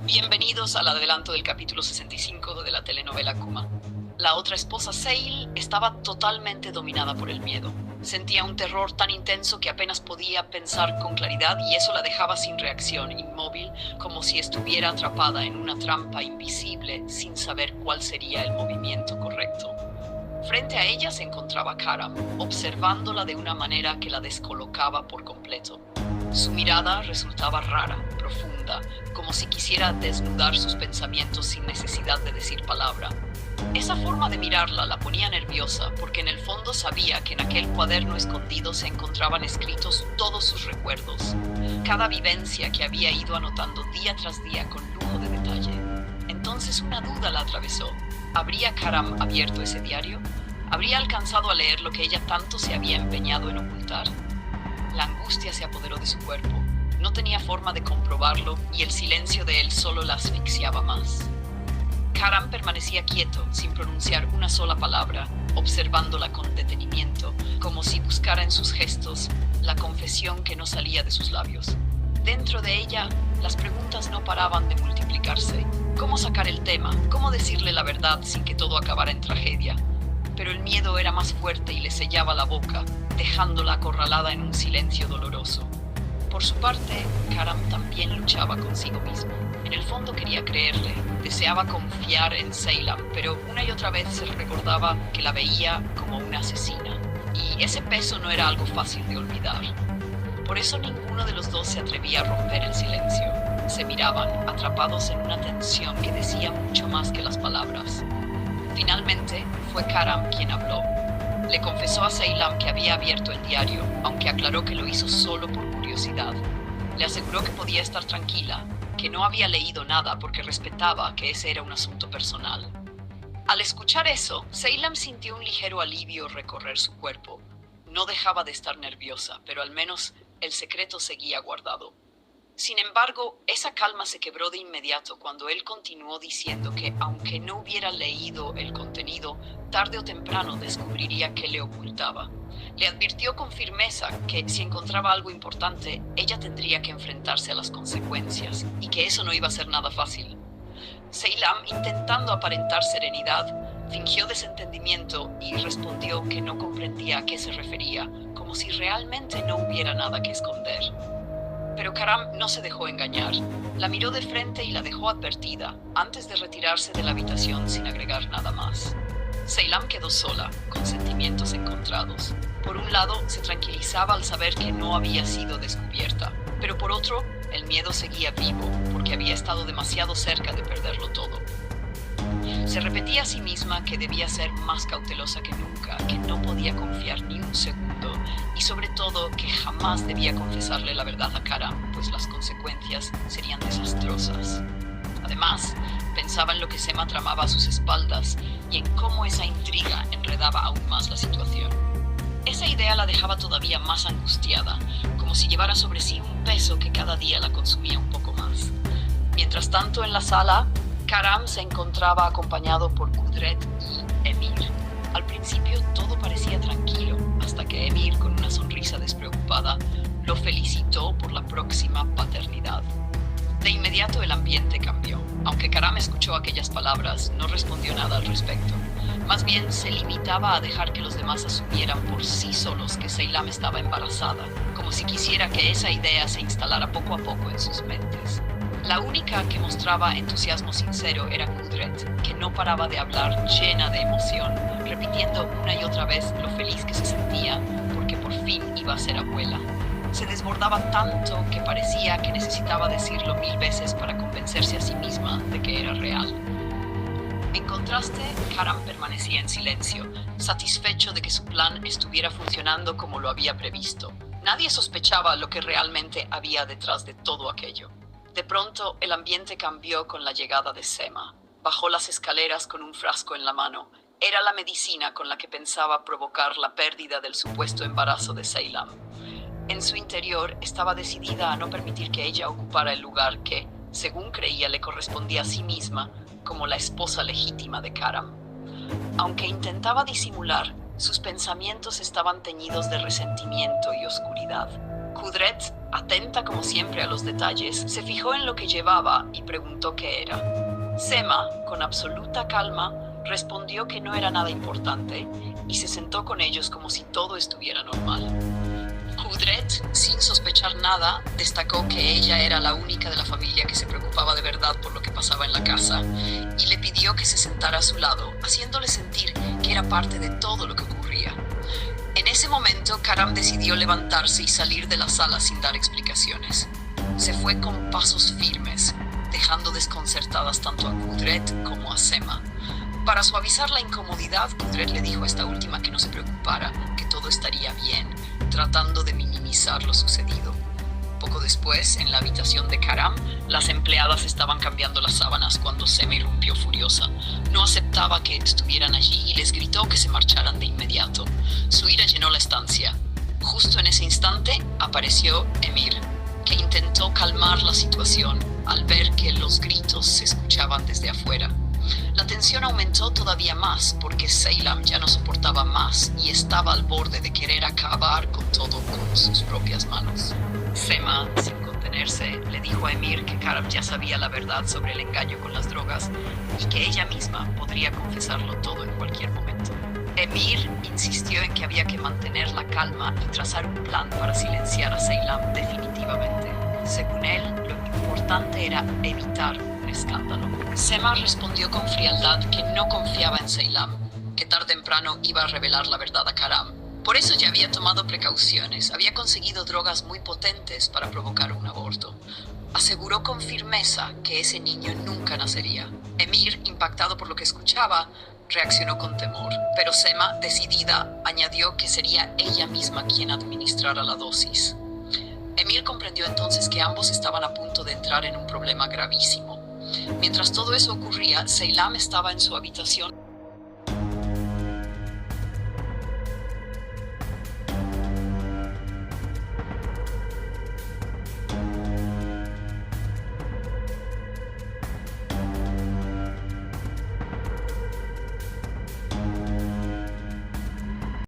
Bienvenidos al adelanto del capítulo 65 de la telenovela Kuma. La otra esposa, Seil, estaba totalmente dominada por el miedo. Sentía un terror tan intenso que apenas podía pensar con claridad y eso la dejaba sin reacción, inmóvil, como si estuviera atrapada en una trampa invisible sin saber cuál sería el movimiento correcto. Frente a ella se encontraba Karam, observándola de una manera que la descolocaba por completo. Su mirada resultaba rara, profunda, como si quisiera desnudar sus pensamientos sin necesidad de decir palabra. Esa forma de mirarla la ponía nerviosa porque en el fondo sabía que en aquel cuaderno escondido se encontraban escritos todos sus recuerdos, cada vivencia que había ido anotando día tras día con lujo de detalle. Entonces una duda la atravesó. ¿Habría Karam abierto ese diario? ¿Habría alcanzado a leer lo que ella tanto se había empeñado en ocultar? La angustia se apoderó de su cuerpo. No tenía forma de comprobarlo y el silencio de él solo la asfixiaba más. Karam permanecía quieto, sin pronunciar una sola palabra, observándola con detenimiento, como si buscara en sus gestos la confesión que no salía de sus labios. Dentro de ella, las preguntas no paraban de multiplicarse. ¿Cómo sacar el tema? ¿Cómo decirle la verdad sin que todo acabara en tragedia? Pero el miedo era más fuerte y le sellaba la boca, dejándola acorralada en un silencio doloroso. Por su parte, Karam también luchaba consigo mismo. En el fondo quería creerle, deseaba confiar en Seylam, pero una y otra vez se recordaba que la veía como una asesina. Y ese peso no era algo fácil de olvidar. Por eso ninguno de los dos se atrevía a romper el silencio. Se miraban, atrapados en una tensión que decía mucho más que las palabras. Finalmente, fue Karam quien habló. Le confesó a Seylam que había abierto el diario, aunque aclaró que lo hizo solo por curiosidad. Le aseguró que podía estar tranquila, que no había leído nada porque respetaba que ese era un asunto personal. Al escuchar eso, Seylam sintió un ligero alivio recorrer su cuerpo. No dejaba de estar nerviosa, pero al menos el secreto seguía guardado. Sin embargo, esa calma se quebró de inmediato cuando él continuó diciendo que, aunque no hubiera leído el contenido, tarde o temprano descubriría qué le ocultaba. Le advirtió con firmeza que, si encontraba algo importante, ella tendría que enfrentarse a las consecuencias y que eso no iba a ser nada fácil. Seylam, intentando aparentar serenidad, fingió desentendimiento y respondió que no comprendía a qué se refería, como si realmente no hubiera nada que esconder. Pero Karam no se dejó engañar. La miró de frente y la dejó advertida, antes de retirarse de la habitación sin agregar nada más. Seylam quedó sola, con sentimientos encontrados. Por un lado, se tranquilizaba al saber que no había sido descubierta, pero por otro, el miedo seguía vivo, porque había estado demasiado cerca de perderlo todo. Se repetía a sí misma que debía ser más cautelosa que nunca, que no podía confiar ni un segundo y sobre todo que jamás debía confesarle la verdad a Karam, pues las consecuencias serían desastrosas. Además, pensaba en lo que Sema tramaba a sus espaldas y en cómo esa intriga enredaba aún más la situación. Esa idea la dejaba todavía más angustiada, como si llevara sobre sí un peso que cada día la consumía un poco más. Mientras tanto, en la sala, Karam se encontraba acompañado por Kudret y Emir. Al principio todo parecía tranquilo, hasta que Emir, con una sonrisa despreocupada, lo felicitó por la próxima paternidad. De inmediato el ambiente cambió. Aunque Karam escuchó aquellas palabras, no respondió nada al respecto. Más bien se limitaba a dejar que los demás asumieran por sí solos que Seylam estaba embarazada, como si quisiera que esa idea se instalara poco a poco en sus mentes. La única que mostraba entusiasmo sincero era Kudret, que no paraba de hablar llena de emoción, repitiendo una y otra vez lo feliz que se sentía porque por fin iba a ser abuela. Se desbordaba tanto que parecía que necesitaba decirlo 1000 veces para convencerse a sí misma de que era real. En contraste, Karam permanecía en silencio, satisfecho de que su plan estuviera funcionando como lo había previsto. Nadie sospechaba lo que realmente había detrás de todo aquello. De pronto, el ambiente cambió con la llegada de Sema. Bajó las escaleras con un frasco en la mano. Era la medicina con la que pensaba provocar la pérdida del supuesto embarazo de Seylam. En su interior estaba decidida a no permitir que ella ocupara el lugar que, según creía, le correspondía a sí misma como la esposa legítima de Karam. Aunque intentaba disimular, sus pensamientos estaban teñidos de resentimiento y oscuridad. Kudret Atenta como siempre a los detalles, se fijó en lo que llevaba y preguntó qué era. Sema, con absoluta calma, respondió que no era nada importante y se sentó con ellos como si todo estuviera normal. Kudret, sin sospechar nada, destacó que ella era la única de la familia que se preocupaba de verdad por lo que pasaba en la casa y le pidió que se sentara a su lado, haciéndole sentir que era parte de todo lo que ocurría. En ese momento, Karam decidió levantarse y salir de la sala sin dar explicaciones. Se fue con pasos firmes, dejando desconcertadas tanto a Kudret como a Sema. Para suavizar la incomodidad, Kudret le dijo a esta última que no se preocupara, que todo estaría bien, tratando de minimizar lo sucedido. Poco después, en la habitación de Karam, las empleadas estaban cambiando las sábanas cuando Sema irrumpió furiosa. No aceptaba que estuvieran allí y les gritó que se marcharan de inmediato. Su ira llenó la estancia. Justo en ese instante apareció Emir, que intentó calmar la situación al ver que los gritos se escuchaban desde afuera. La tensión aumentó todavía más porque Seylam ya no soportaba más y estaba al borde de querer acabar con todo con sus propias manos. Sema, sin contenerse, le dijo a Emir que Karam ya sabía la verdad sobre el engaño con las drogas y que ella misma podría confesarlo todo en cualquier momento. Emir insistió en que había que mantener la calma y trazar un plan para silenciar a Seylam definitivamente. Según él, lo importante era evitar un escándalo. Sema respondió con frialdad que no confiaba en Seylam, que tarde o temprano iba a revelar la verdad a Karam. Por eso ya había tomado precauciones, había conseguido drogas muy potentes para provocar un aborto. Aseguró con firmeza que ese niño nunca nacería. Emir, impactado por lo que escuchaba, reaccionó con temor, pero Sema, decidida, añadió que sería ella misma quien administrara la dosis. Emir comprendió entonces que ambos estaban a punto de entrar en un problema gravísimo. Mientras todo eso ocurría, Seylam estaba en su habitación